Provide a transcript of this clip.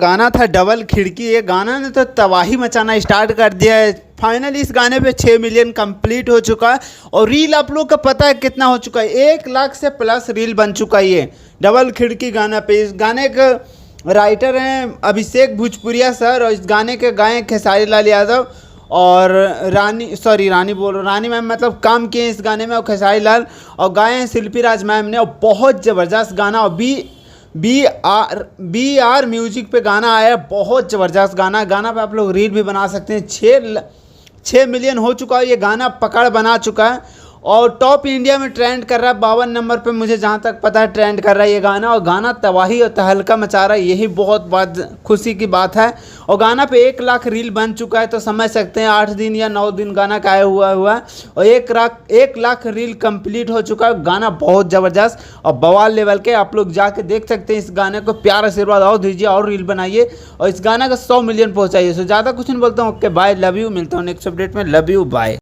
गाना था डबल खिड़की, ये गाना ने तो तबाही मचाना स्टार्ट कर दिया है। फाइनली इस गाने पे 6 मिलियन कंप्लीट हो चुका है और रील आप लोग का पता है कितना हो चुका है, 1 लाख से प्लस रील बन चुका है ये डबल खिड़की गाना पे। इस गाने के राइटर हैं अभिषेक भोजपुरिया सर और इस गाने के गाए खेसारी लाल यादव और रानी मैम, मतलब काम किए इस गाने में और खेसारी लाल, और गाए हैं शिल्पी राज मैम ने। और बहुत ज़बरदस्त गाना, और बी आर म्यूजिक पे गाना आया, बहुत ज़बरदस्त गाना पे आप लोग रील भी बना सकते हैं। 6 मिलियन हो चुका है ये गाना, पकड़ बना चुका है और टॉप इंडिया में ट्रेंड कर रहा है। 52 नंबर पे मुझे जहाँ तक पता है ट्रेंड कर रहा है ये गाना, और गाना तबाही और तहलका मचा रहा है, यही बहुत बात खुशी की बात है। और गाना पे 1 लाख रील बन चुका है, तो समझ सकते हैं 8 दिन या 9 दिन गाना का आया हुआ है और 1 लाख रील कंप्लीट हो चुका है। गाना बहुत ज़बरदस्त और बवाल लेवल के, आप लोग जाके देख सकते हैं। इस गाने को प्यार आशीर्वाद और दीजिए और रील बनाइए और इस गाना का 100 मिलियन पहुँचाइए। सो ज़्यादा कुछ नहीं बोलता हूँ, ओके बाय, लव यू, मिलता हूँ नेक्स्ट अपडेट में, लव यू, बाय।